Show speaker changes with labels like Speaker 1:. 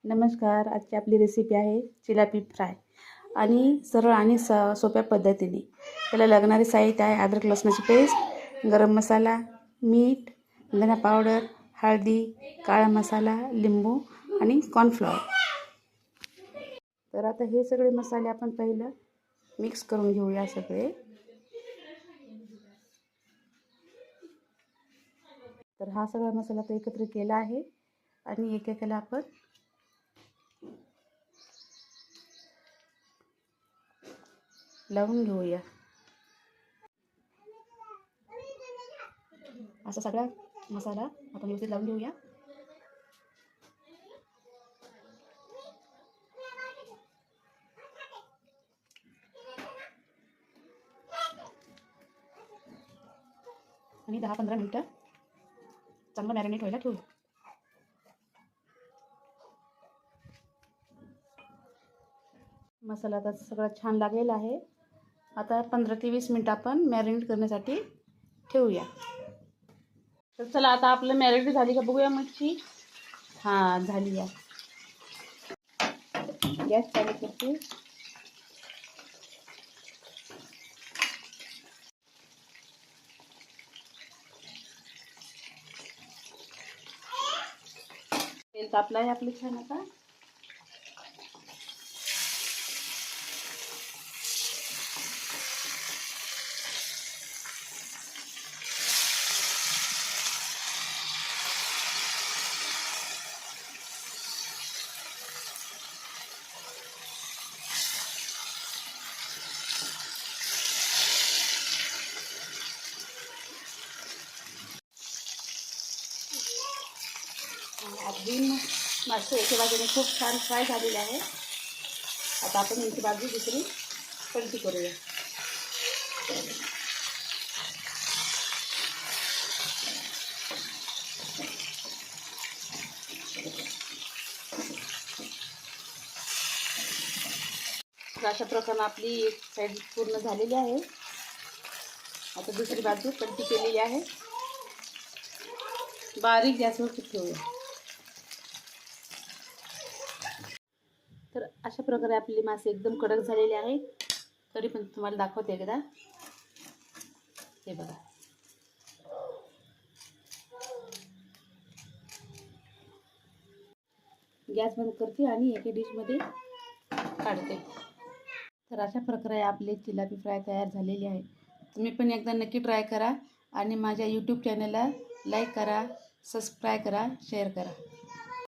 Speaker 1: नमस्कार. आजची आपली रेसिपी आहे चिलापी फ्राय आणि सरळ आणि सोप्या पद्धतीने. त्याला लागणारे साहित्य आहे अद्रक लसणाची पेस्ट, गरम मसाला, मीठ, धना पावडर, हळदी, काळा मसाला, लिंबू आणि कॉर्नफ्लॉवर. तर आता हे सगळे मसाले आपण पहिलं मिक्स करून घेऊया सगळे. तर हा सगळा मसाला आता एकत्र केला आहे आणि एकेकाला आपण लावून घेऊया. असा सगळा मसाला आपण व्यवस्थित लावून घेऊया. आणि 10-15 मिनिटं चांगलं मॅरिनेट व्हायला ठेवूया. मसाला आता सगळा छान लागलेला आहे. आता 15 ते 20 मिनिटं आपण मॅरिनेट करण्यासाठी ठेवूया. तर चला आता आपलं मॅरिनेट झाली का बघूया मच्छी. हां, झाली आहे. गॅस चालू करते. तेल तापलं आहे आपलं छान. आता अगदी मस्त एका बाजूने खूप छान फ्राय झालेले आहे. आता आपण यांची बाजू दुसरी पलटी करूया. अशा प्रकारे आपली एक साईड पूर्ण झालेली आहे. आता दुसरी बाजू पलटी केलेली आहे. बारीक गॅसवर ठेवूया. तर अशा प्रकारे आपले मासे एकदम कडक झालेले आहे. तरी पण तुम्हाला दाखवते एकदा. हे बघा. गॅस बंद करते आणि एका डिशमध्ये काढते. तर अशा प्रकारे आपले चिलापी फ्राय तयार झालेले आहे. तुम्ही पण एकदा नक्की ट्राय करा आणि माझ्या यूट्यूब चॅनलला लाईक करा, सबस्क्राईब करा, शेअर करा.